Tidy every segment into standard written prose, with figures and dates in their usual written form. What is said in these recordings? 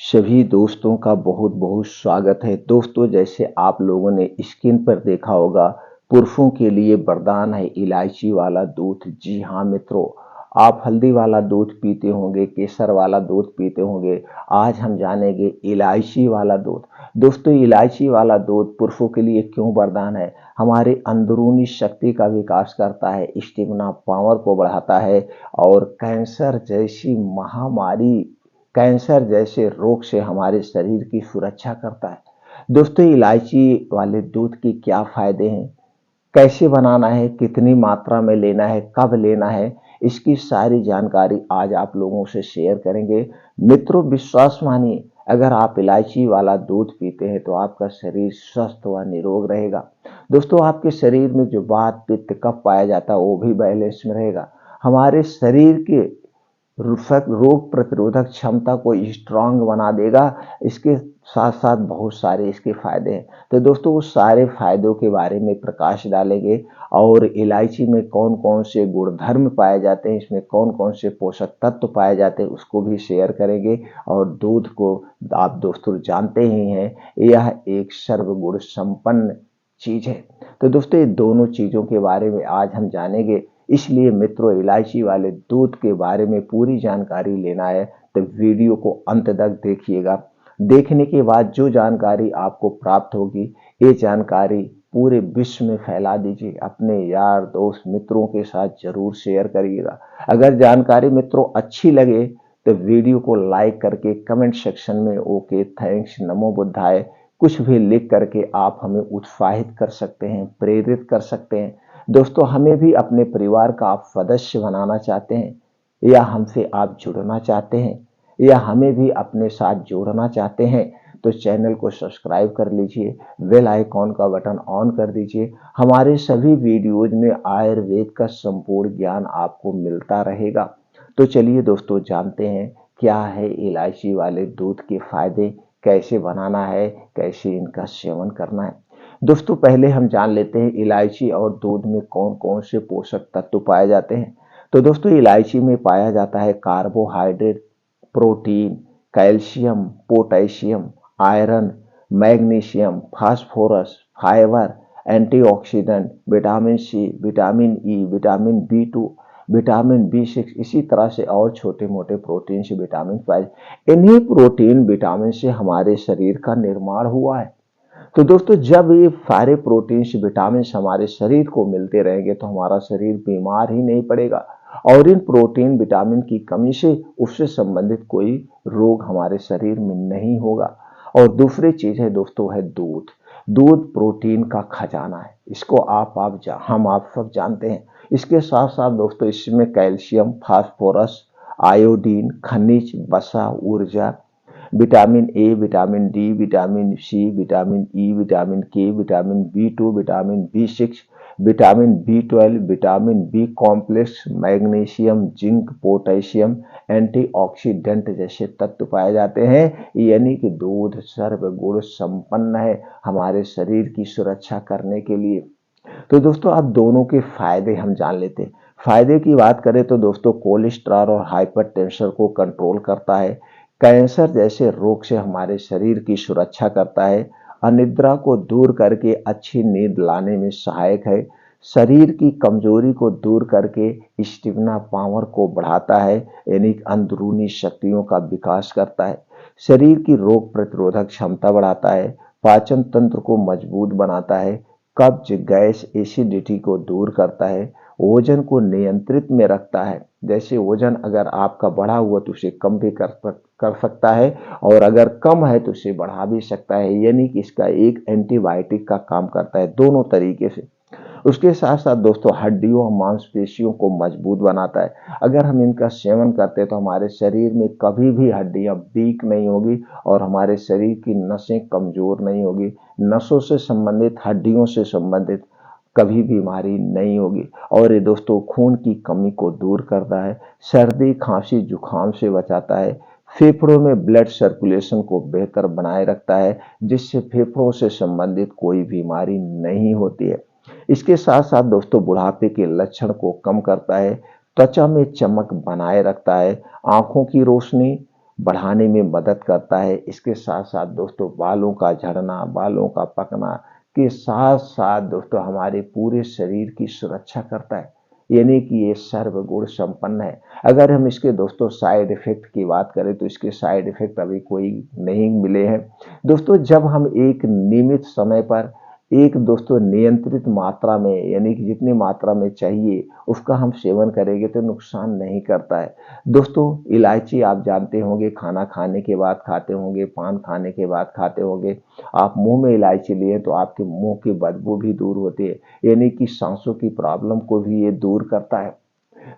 सभी दोस्तों का बहुत बहुत स्वागत है। दोस्तों, जैसे आप लोगों ने स्क्रीन पर देखा होगा, पुरुषों के लिए वरदान है इलायची वाला दूध। जी हाँ मित्रों, आप हल्दी वाला दूध पीते होंगे, केसर वाला दूध पीते होंगे। आज हम जानेंगे इलायची वाला दूध। दोस्तों, इलायची वाला दूध पुरुषों के लिए क्यों वरदान है? हमारे अंदरूनी शक्ति का विकास करता है, स्टेमिना पावर को बढ़ाता है और कैंसर जैसे रोग से हमारे शरीर की सुरक्षा करता है। दोस्तों, इलायची वाले दूध के क्या फायदे हैं, कैसे बनाना है, कितनी मात्रा में लेना है, कब लेना है, इसकी सारी जानकारी आज आप लोगों से शेयर करेंगे। मित्रों, विश्वास मानिए, अगर आप इलायची वाला दूध पीते हैं तो आपका शरीर स्वस्थ व निरोग रहेगा। दोस्तों, आपके शरीर में जो वात पित्त कफ पाया जाता है वो भी बैलेंस में रहेगा। हमारे शरीर के रोग प्रतिरोधक क्षमता को स्ट्रांग बना देगा। इसके साथ साथ बहुत सारे इसके फायदे हैं। तो दोस्तों, उस सारे फायदों के बारे में प्रकाश डालेंगे और इलायची में कौन कौन से गुणधर्म पाए जाते हैं, इसमें कौन कौन से पोषक तत्व पाए जाते हैं, उसको भी शेयर करेंगे। और दूध को आप दोस्तों जानते ही हैं, यह एक सर्वगुण संपन्न चीज है। तो दोस्तों, ये दोनों चीजों के बारे में आज हम जानेंगे। इसलिए मित्रों, इलायची वाले दूध के बारे में पूरी जानकारी लेना है तो वीडियो को अंत तक देखिएगा। देखने के बाद जो जानकारी आपको प्राप्त होगी, ये जानकारी पूरे विश्व में फैला दीजिए। अपने यार दोस्त मित्रों के साथ जरूर शेयर करिएगा। अगर जानकारी मित्रों अच्छी लगे तो वीडियो को लाइक करके कमेंट सेक्शन में ओके, थैंक्स, नमो बुद्धाय कुछ भी लिख करके आप हमें उत्साहित कर सकते हैं, प्रेरित कर सकते हैं। दोस्तों, हमें भी अपने परिवार का आप सदस्य बनाना चाहते हैं, या हमसे आप जुड़ना चाहते हैं, या हमें भी अपने साथ जोड़ना चाहते हैं, तो चैनल को सब्सक्राइब कर लीजिए, बेल आइकॉन का बटन ऑन कर दीजिए। हमारे सभी वीडियोज में आयुर्वेद का संपूर्ण ज्ञान आपको मिलता रहेगा। तो चलिए दोस्तों, जानते हैं क्या है इलायची वाले दूध के फायदे, कैसे बनाना है, कैसे इनका सेवन करना है। दोस्तों, पहले हम जान लेते हैं इलायची और दूध में कौन कौन से पोषक तत्व पाए जाते हैं। तो दोस्तों, इलायची में पाया जाता है carbohydrate, protein, calcium, potassium, iron, magnesium, phosphorus, fibre, antioxidant, vitamin C, vitamin E, vitamin B 2, vitamin B 6, इसी तरह से और छोटे मोटे प्रोटीन से विटामिन पाए। इन्हीं प्रोटीन विटामिन से हमारे शरीर का निर्माण हुआ है। तो दोस्तों, जब ये सारे प्रोटीन्स विटामिन हमारे शरीर को मिलते रहेंगे तो हमारा शरीर बीमार ही नहीं पड़ेगा और इन प्रोटीन विटामिन की कमी से उससे संबंधित कोई रोग हमारे शरीर में नहीं होगा। और दूसरी चीज है दोस्तों, है दूध। दूध प्रोटीन का खजाना है, इसको हम आप सब जानते हैं। इसके साथ साथ दोस्तों, इसमें कैल्शियम, फास्फोरस, आयोडीन, खनिज, वसा, ऊर्जा, vitamin A, vitamin D, vitamin C, vitamin E, vitamin K, vitamin B 2, vitamin B 6, vitamin B 12, vitamin B complex, magnesium, zinc, potassium, antioxidant जैसे तत्व पाए जाते हैं। यानी कि दूध सर्वगुण संपन्न है हमारे शरीर की सुरक्षा करने के लिए। तो दोस्तों, अब दोनों के फायदे हम जान लेते हैं। फायदे की बात करें तो दोस्तों, कोलेस्ट्रॉल और हाइपरटेंशन को कंट्रोल करता है, कैंसर जैसे रोग से हमारे शरीर की सुरक्षा करता है, अनिद्रा को दूर करके अच्छी नींद लाने में सहायक है, शरीर की कमजोरी को दूर करके स्टेमिना पावर को बढ़ाता है, यानी अंदरूनी शक्तियों का विकास करता है, शरीर की रोग प्रतिरोधक क्षमता बढ़ाता है, पाचन तंत्र को मजबूत बनाता है, कब्ज, गैस, एसिडिटी को दूर करता है, वजन को नियंत्रित में रखता है। जैसे वजन अगर आपका बढ़ा हुआ तो उसे कम भी कर सकता है, और अगर कम है तो उसे बढ़ा भी सकता है। यानी कि इसका एक एंटीबायोटिक का काम करता है दोनों तरीके से। उसके साथ साथ दोस्तों, हड्डियों और मांसपेशियों को मजबूत बनाता है। अगर हम इनका सेवन करते हैं तो हमारे शरीर में कभी भी हड्डियां वीक नहीं होगी और हमारे शरीर की नसें कमजोर नहीं होगी। नसों से संबंधित, हड्डियों से संबंधित कभी बीमारी नहीं होगी। और ये दोस्तों, खून की कमी को दूर करता है, सर्दी, खांसी, जुकाम से बचाता है, फेफड़ों में ब्लड सर्कुलेशन को बेहतर बनाए रखता है, जिससे फेफड़ों से संबंधित कोई बीमारी नहीं होती है। इसके साथ साथ दोस्तों, बुढ़ापे के लक्षण को कम करता है, त्वचा में चमक बनाए रखता है, आंखों की रोशनी बढ़ाने में मदद करता है। इसके साथ साथ दोस्तों बालों का झड़ना, बालों का पकना के साथ साथ दोस्तों हमारे पूरे शरीर की सुरक्षा करता है, यानी कि ये सर्वगुण संपन्न है। अगर हम इसके दोस्तों साइड इफेक्ट की बात करें तो इसके साइड इफेक्ट अभी कोई नहीं मिले हैं। दोस्तों जब हम एक नियमित समय पर एक दोस्तों नियंत्रित मात्रा में, यानी कि जितनी मात्रा में चाहिए उसका हम सेवन करेंगे तो नुकसान नहीं करता है। दोस्तों इलायची आप जानते होंगे, खाना खाने के बाद खाते होंगे, पान खाने के बाद खाते होंगे। आप मुंह में इलायची लिए तो आपके मुंह की बदबू भी दूर होती है, यानी कि सांसों की प्रॉब्लम को भी ये दूर करता है।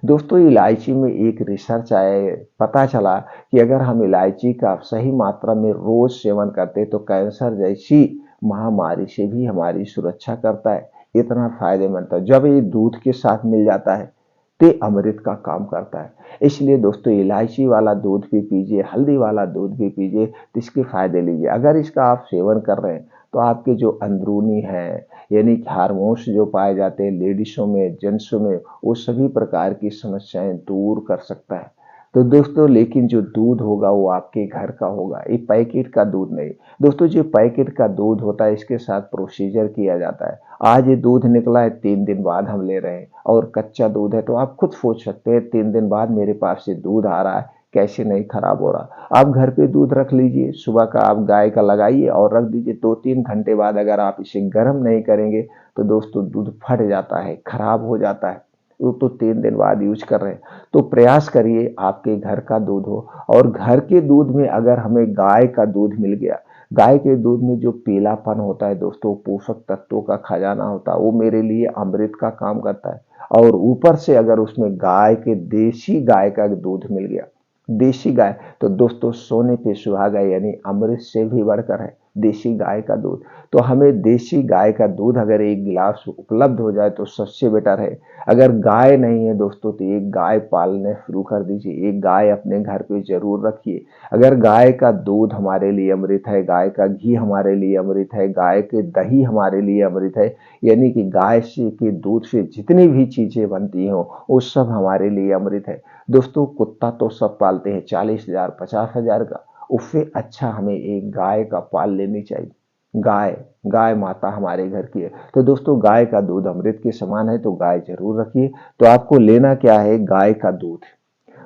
दोस्तों इलायची में एक रिसर्च आया, पता चला कि अगर हम इलायची का सही मात्रा में रोज सेवन करते तो कैंसर जैसी महामारी से भी हमारी सुरक्षा करता है। इतना फायदेमंद था, जब ये दूध के साथ मिल जाता है तो अमृत का काम करता है। इसलिए दोस्तों इलायची वाला दूध भी पीजिए, हल्दी वाला दूध भी पीजिए, तो इसके फायदे लीजिए। अगर इसका आप सेवन कर रहे हैं तो आपके जो अंदरूनी है, यानी कि हार्मोन्स जो पाए जाते हैं लेडीजों में, जेंट्सों में, वो सभी प्रकार की समस्याएं दूर कर सकता है। तो दोस्तों लेकिन जो दूध होगा वो आपके घर का होगा, ये पैकेट का दूध नहीं। दोस्तों जो पैकेट का दूध होता है इसके साथ प्रोसीजर किया जाता है। आज ये दूध निकला है, 3 दिन बाद हम ले रहे हैं, और कच्चा दूध है तो आप खुद सोच सकते हैं 3 दिन बाद मेरे पास से दूध आ रहा है, कैसे नहीं खराब हो रहा। आप घर पे दूध रख लीजिए, सुबह का आप गाय का लगाइए और रख दीजिए, 2-3 घंटे बाद अगर आप इसे गर्म नहीं करेंगे तो दोस्तों दूध फट जाता है, खराब हो जाता है। वो तो 3 दिन बाद यूज कर रहे हैं। तो प्रयास करिए आपके घर का दूध हो, और घर के दूध में अगर हमें गाय का दूध मिल गया, गाय के दूध में जो पीलापन होता है दोस्तों, पोषक तत्वों का खजाना होता है, वो मेरे लिए अमृत का काम करता है। और ऊपर से अगर उसमें गाय के देसी गाय का दूध मिल गया, देसी गाय, तो दोस्तों सोने पे सुहागा, यानी अमृत से भी बढ़कर है देसी गाय का दूध। तो हमें देसी गाय का दूध अगर एक गिलास उपलब्ध हो जाए तो सबसे बेटर है। अगर गाय नहीं है दोस्तों तो एक गाय पालने शुरू कर दीजिए, एक गाय अपने घर पे जरूर रखिए। अगर गाय का दूध हमारे लिए अमृत है, गाय का घी हमारे लिए अमृत है, गाय के दही हमारे लिए अमृत है, यानी कि गाय से के दूध से जितनी भी चीजें बनती हो वो सब हमारे लिए अमृत है। दोस्तों कुत्ता तो सब पालते हैं 40,000 50,000 का, उससे अच्छा हमें एक गाय का पाल लेनी चाहिए। गाय, गाय माता हमारे घर की है। तो दोस्तों गाय का दूध अमृत के समान है, तो गाय जरूर रखिए। तो आपको लेना क्या है, गाय का दूध।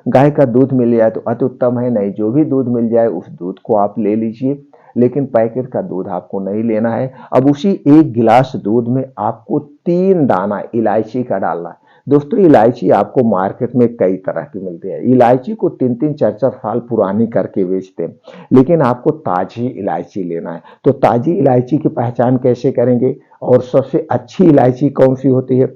गाय का दूध मिल जाए तो अति उत्तम है, नहीं जो भी दूध मिल जाए उस दूध को आप ले लीजिए, लेकिन पैकेट का दूध आपको नहीं लेना है। अब उसी एक गिलास दूध में आपको 3 दाना इलायची का डालना है। दोस्तों इलायची आपको मार्केट में कई तरह की मिलती है, इलायची को 3-3 4-4 साल पुरानी करके बेचते हैं, लेकिन आपको ताजी इलायची लेना है। तो ताजी इलायची की पहचान कैसे करेंगे, और सबसे अच्छी इलायची कौन सी होती है।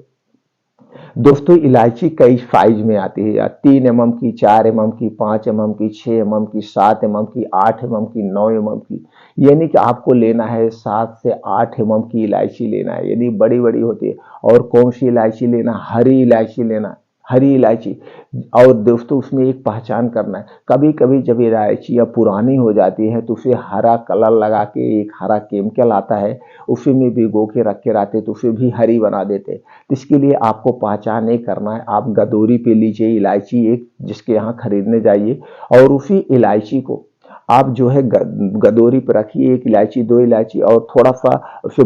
दोस्तों इलायची कई साइज में आती है, या 3 mm की, 4 mm की, 5 mm की, 6 mm की, 7 mm की, 8 mm की, 9 mm की, यानी कि आपको लेना है 7 से 8 mm की इलायची लेना है, यानी बड़ी बड़ी होती है। और कौन सी इलायची लेना, हरी इलायची लेना, हरी इलायची। और दोस्तों उसमें एक पहचान करना है, कभी कभी जब इलायचियाँ पुरानी हो जाती है तो उसे हरा कलर लगा के, एक हरा केमिकल आता है उसी में भिगो के रख के रहते तो उसे भी हरी बना देते। तो इसके लिए आपको पहचान नहीं करना है, आप गदोरी पे लीजिए इलायची एक, जिसके यहाँ खरीदने जाइए, और उसी इलायची को आप जो है गदोरी पर रखिए, 1 इलायची 2 इलायची, और थोड़ा सा उसे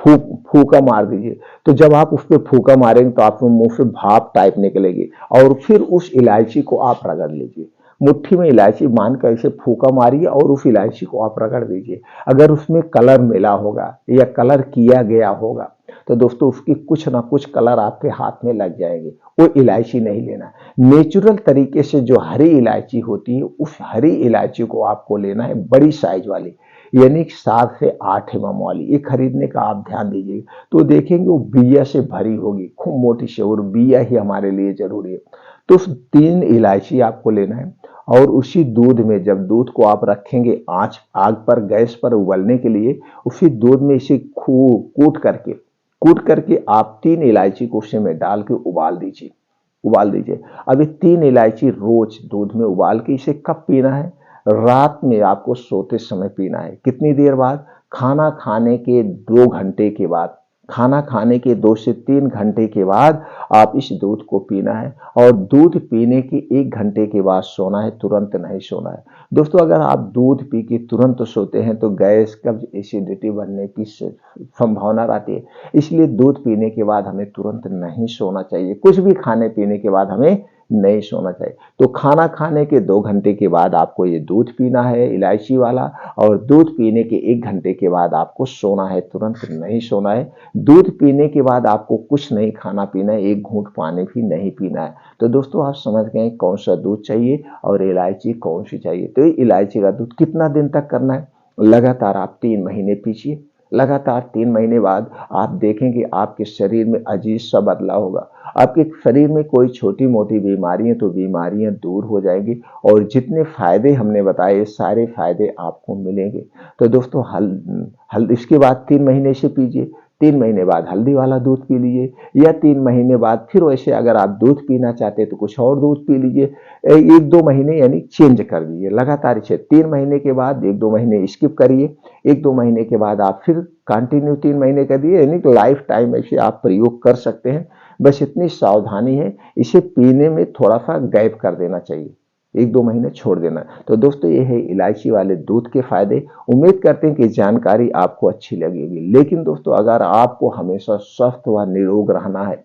फूका मार दीजिए। तो जब आप उस पर फूका मारेंगे तो आपके मुंह से भाप टाइप निकलेगी, और फिर उस इलायची को आप रगड़ लीजिए। मुट्ठी में इलायची मान कर इसे फूका मारिए और उस इलायची को आप रगड़ दीजिए। अगर उसमें कलर मिला होगा या कलर किया गया होगा तो दोस्तों उसकी कुछ ना कुछ कलर आपके हाथ में लग जाएंगे, वो इलायची नहीं लेना। नेचुरल तरीके से जो हरी इलायची होती है उस हरी इलायची को आपको लेना है, बड़ी साइज वाली, यानी 7 से 8 mm वाली, ये खरीदने का आप ध्यान दीजिए। तो देखेंगे वो बिया से भरी होगी, खूब मोटी से, और बिया ही हमारे लिए जरूरी है। तो 3 इलायची आपको लेना है, और उसी दूध में जब दूध को आप रखेंगे आंच आग पर, गैस पर उबलने के लिए, उसी दूध में इसे खूब कूट करके आप 3 इलायची को उसी में डाल के उबाल दीजिए। अब ये 3 इलायची रोज दूध में उबाल के इसे कब पीना है, रात में आपको सोते समय पीना है। कितनी देर बाद, खाना खाने के 2 घंटे के बाद, खाना खाने के 2 से 3 घंटे के बाद आप इस दूध को पीना है और दूध पीने के 1 घंटे के बाद सोना है, तुरंत नहीं सोना है। दोस्तों अगर आप दूध पी के तुरंत सोते हैं तो गैस, कब्ज, एसिडिटी बनने की संभावना रहती है। इसलिए दूध पीने के बाद हमें तुरंत नहीं सोना चाहिए। कुछ भी खाने पीने के बाद हमें नहीं सोना चाहिए। तो खाना खाने के 2 घंटे के बाद आपको ये दूध पीना है इलायची वाला, और दूध पीने के 1 घंटे के बाद आपको सोना है, तुरंत नहीं सोना है। दूध पीने के बाद आपको कुछ नहीं खाना पीना है, एक घूंट पानी भी नहीं पीना है। तो दोस्तों आप समझ गए कौन सा दूध चाहिए और इलायची कौन सी चाहिए। तो इलायची का दूध कितना दिन तक करना है? लगातार आप 3 महीने पीजिए। लगातार 3 महीने बाद आप देखेंगे आपके शरीर में अजीब सा बदलाव होगा। आपके शरीर में कोई छोटी मोटी बीमारी है तो बीमारियां दूर हो जाएंगी और जितने फायदे हमने बताए सारे फायदे आपको मिलेंगे। तो दोस्तों इसके बाद 3 महीने से पीजिए। 3 महीने बाद हल्दी वाला दूध पी लीजिए, या 3 महीने बाद फिर वैसे अगर आप दूध पीना चाहते हैं तो कुछ और दूध पी लीजिए। 1-2 महीने यानी चेंज कर दीजिए लगातार इसे। 3 महीने के बाद 1-2 महीने स्किप करिए। 1-2 महीने के बाद आप फिर कंटिन्यू 3 महीने कर दिए, यानी लाइफ टाइम ऐसे आप प्रयोग कर सकते हैं। बस इतनी सावधानी है, इसे पीने में थोड़ा सा गैप कर देना चाहिए, 1-2 महीने छोड़ देना। तो दोस्तों ये है इलायची वाले दूध के फायदे। उम्मीद करते हैं कि जानकारी आपको अच्छी लगेगी। लेकिन दोस्तों अगर आपको हमेशा स्वस्थ व निरोग रहना है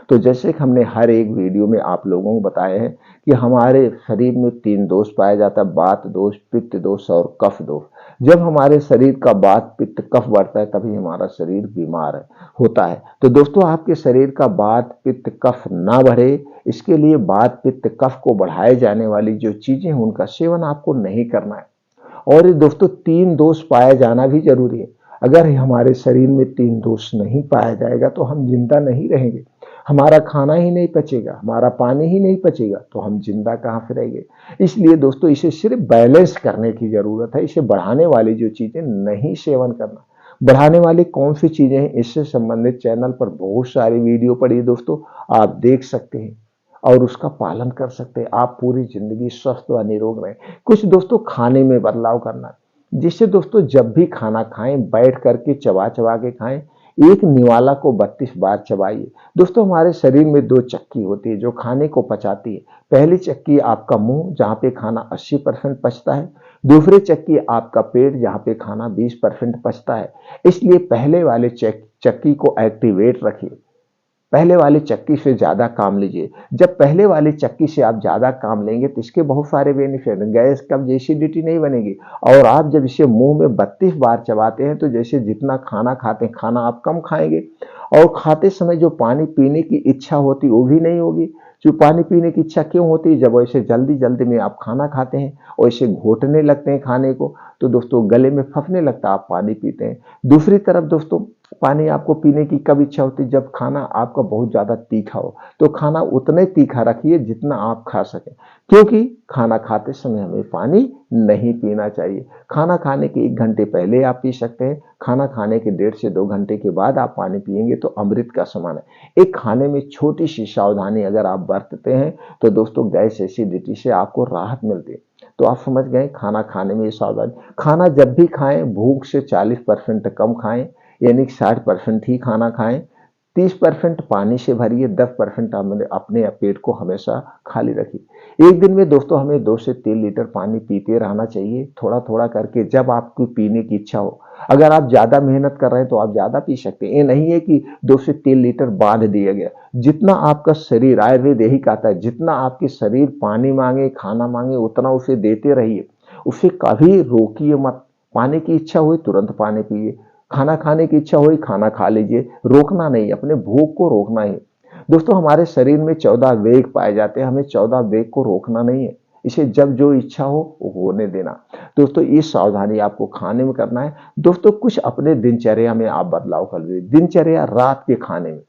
तो जैसे कि हमने हर एक वीडियो में आप लोगों को बताया है कि हमारे शरीर में 3 दोष पाया जाता है, वात दोष, पित्त दोष और कफ दोष। जब हमारे शरीर का वात, पित्त, कफ बढ़ता है तभी हमारा शरीर बीमार होता है। तो दोस्तों आपके शरीर का वात, पित्त, कफ ना बढ़े, इसके लिए वात, पित्त, कफ को बढ़ाए जाने वाली जो चीजें हैं उनका सेवन आपको नहीं करना है। और ये दोस्तों 3 दोष पाया जाना भी जरूरी है। अगर हमारे शरीर में 3 दोष नहीं पाया जाएगा तो हम जिंदा नहीं रहेंगे। हमारा खाना ही नहीं पचेगा, हमारा पानी ही नहीं पचेगा तो हम जिंदा कहाँ से रहेंगे। इसलिए दोस्तों इसे सिर्फ बैलेंस करने की जरूरत है। इसे बढ़ाने वाली जो चीजें नहीं सेवन करना। बढ़ाने वाली कौन सी चीजें हैं इससे संबंधित चैनल पर बहुत सारी वीडियो पड़ी है दोस्तों, आप देख सकते हैं और उसका पालन कर सकते हैं। आप पूरी जिंदगी स्वस्थ व निरोग रहें। कुछ दोस्तों खाने में बदलाव करना, जिससे दोस्तों जब भी खाना खाएं बैठ करके चबा चबा के खाएं। एक निवाला को 32 बार चबाइए। दोस्तों हमारे शरीर में 2 चक्की होती है जो खाने को पचाती है। पहली चक्की आपका मुंह, जहां पे खाना 80% पचता है। दूसरी चक्की आपका पेट, जहां पे खाना 20% पचता है। इसलिए पहले वाले चक्की को एक्टिवेट रखिए, पहले वाली चक्की से ज्यादा काम लीजिए। जब पहले वाली चक्की से आप ज्यादा काम लेंगे तो इसके बहुत सारे बेनिफिट, गैस, कब्ज, एसिडिटी नहीं बनेगी। और आप जब इसे मुंह में 32 बार चबाते हैं तो जैसे जितना खाना खाते हैं खाना आप कम खाएंगे, और खाते समय जो पानी पीने की इच्छा होती वो भी नहीं होगी। जो पानी पीने की इच्छा क्यों होती है? जब वैसे जल्दी जल्दी में आप खाना खाते हैं और इसे घोटने लगते हैं खाने को, तो दोस्तों गले में फंसने लगता है, आप पानी पीते हैं। दूसरी तरफ दोस्तों पानी आपको पीने की कब इच्छा होती है? जब खाना आपका बहुत ज्यादा तीखा हो। तो खाना उतना ही तीखा रखिए जितना आप खा सकें, क्योंकि खाना खाते समय हमें पानी नहीं पीना चाहिए। खाना खाने के 1 घंटे पहले आप पी सकते हैं। खाना खाने के 1.5 से 2 घंटे के बाद आप पानी पिएंगे तो अमृत का समान है। एक खाने में छोटी सी सावधानी अगर आप बरतते हैं तो दोस्तों गैस, एसिडिटी से आपको राहत मिलती है। तो आप समझ गए खाना खाने में ये सावधानी। खाना जब भी खाएं भूख से 40% कम खाएं, यानी 60% ही खाना खाएं। 30% पानी से भरिए, 10% अपने पेट को हमेशा खाली रखिए। एक दिन में दोस्तों हमें 2 से 3 लीटर पानी पीते रहना चाहिए, थोड़ा थोड़ा करके जब आपको पीने की इच्छा हो। अगर आप ज्यादा मेहनत कर रहे हैं तो आप ज्यादा पी सकते हैं। ये नहीं है कि 2 से 3 लीटर बांध दिया गया। जितना आपका शरीर, आयुर्वेद यही कहता है, जितना आपके शरीर पानी मांगे, खाना मांगे, उतना उसे देते रहिए। उसे कभी रोकिए मत। पानी की इच्छा हुई तुरंत पानी पिए, खाना खाने की इच्छा हुई खाना खा लीजिए। रोकना नहीं, अपने भूख को रोकना है। दोस्तों हमारे शरीर में 14 वेग पाए जाते हैं, हमें 14 वेग को रोकना नहीं है। इसे जब जो इच्छा हो वो होने देना। दोस्तों ये सावधानी आपको खाने में करना है। दोस्तों कुछ अपने दिनचर्या में आप बदलाव कर लीजिए। दिनचर्या रात के खाने में,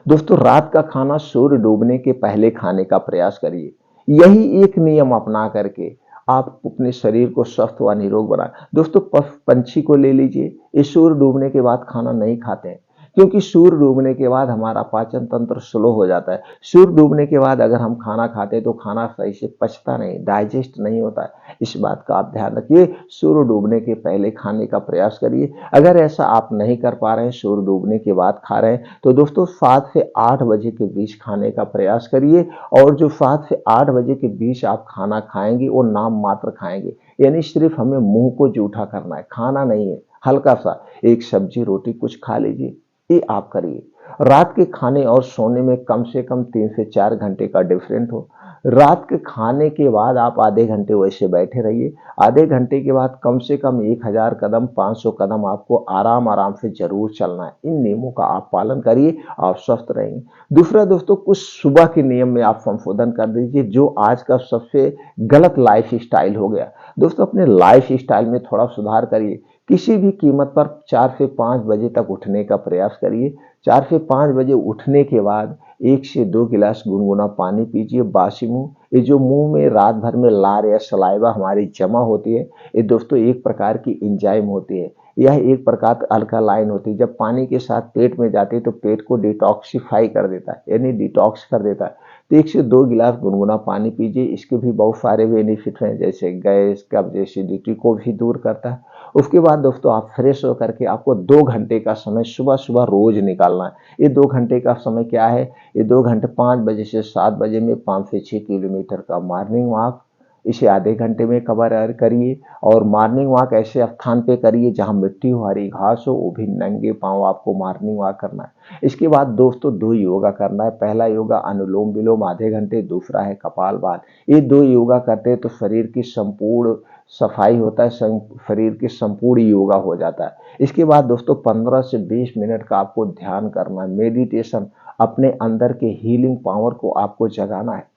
दोस्तों रात का खाना सूर्य डूबने के पहले खाने का प्रयास करिए। यही एक नियम अपना करके आप अपने शरीर को स्वस्थ व निरोग बनाए। दोस्तों पंछी को ले लीजिए, ये सूर्य डूबने के बाद खाना नहीं खाते हैं, क्योंकि सूर्य डूबने के बाद हमारा पाचन तंत्र स्लो हो जाता है। सूर्य डूबने के बाद अगर हम खाना खाते हैं तो खाना सही से पचता नहीं, डाइजेस्ट नहीं होता है। इस बात का आप ध्यान रखिए, सूर्य डूबने के पहले खाने का प्रयास करिए। अगर ऐसा आप नहीं कर पा रहे हैं, सूर्य डूबने के बाद खा रहे हैं, तो दोस्तों 7 से 8 बजे के बीच खाने का प्रयास करिए। और जो 7 से 8 बजे के बीच आप खाना खाएंगे वो नाम मात्र खाएंगे, यानी सिर्फ हमें मुंह को जूठा करना है, खाना नहीं है। हल्का सा एक सब्जी रोटी कुछ खा लीजिए, ये आप करिए। रात के खाने और सोने में कम से कम 3 से 4 घंटे का डिफरेंट हो। रात के खाने के बाद आप आधे घंटे वैसे बैठे रहिए। आधे घंटे के बाद कम से कम 1000 कदम 500 कदम आपको आराम आराम से जरूर चलना है। इन नियमों का आप पालन करिए, आप स्वस्थ रहेंगे। दूसरा दोस्तों, कुछ सुबह के नियम में आप संशोधन कर दीजिए, जो आज का सबसे गलत लाइफ स्टाइल हो गया। दोस्तों, अपने लाइफ स्टाइल में थोड़ा सुधार करिए। किसी भी कीमत पर 4 से 5 बजे तक उठने का प्रयास करिए। 4 से 5 बजे उठने के बाद 1 से 2 गिलास गुनगुना पानी पीजिए बासी मुंह। ये जो मुंह में रात भर में लार या सलाइवा हमारी जमा होती है, ये दोस्तों एक प्रकार की एंजाइम होती है। यह एक प्रकार अल्कालाइन होती है। जब पानी के साथ पेट में जाती है तो पेट को डिटॉक्सिफाई कर देता है, यानी डिटॉक्स कर देता है। तो 1 से 2 गिलास गुनगुना पानी पीजिए। इसके भी बहुत सारे बेनिफिट हैं, जैसे गैस, कब्ज, एसिडिटी को भी दूर करता है। उसके बाद दोस्तों आप फ्रेश होकर के आपको 2 घंटे का समय सुबह सुबह रोज निकालना है। ये 2 घंटे का समय क्या है? ये 2 घंटे 5 बजे से 7 बजे में 5 से 6 किलोमीटर का मॉर्निंग वॉक, इसे आधे घंटे में कवर करिए। और मॉर्निंग वॉक ऐसे स्थान पे करिए जहां मिट्टी हो, हरी घास हो, वो भी नंगे पांव आपको मॉर्निंग वॉक करना है। इसके बाद दोस्तों 2 योगा करना है। पहला योगा अनुलोम विलोम आधे घंटे, दूसरा है कपालभाति। ये 2 योगा करते हैं तो शरीर की संपूर्ण सफाई होता है, शरीर की संपूर्ण योगा हो जाता है। इसके बाद दोस्तों 15 से 20 मिनट का आपको ध्यान करना है, मेडिटेशन। अपने अंदर के हीलिंग पावर को आपको जगाना है।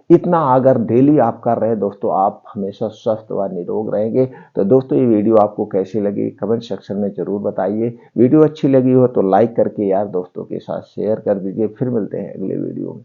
इतना अगर डेली आप कर रहे हैं दोस्तों, आप हमेशा स्वस्थ व निरोग रहेंगे। तो दोस्तों ये वीडियो आपको कैसी लगी कमेंट सेक्शन में जरूर बताइए। वीडियो अच्छी लगी हो तो लाइक करके यार दोस्तों के साथ शेयर कर दीजिए। फिर मिलते हैं अगले वीडियो में।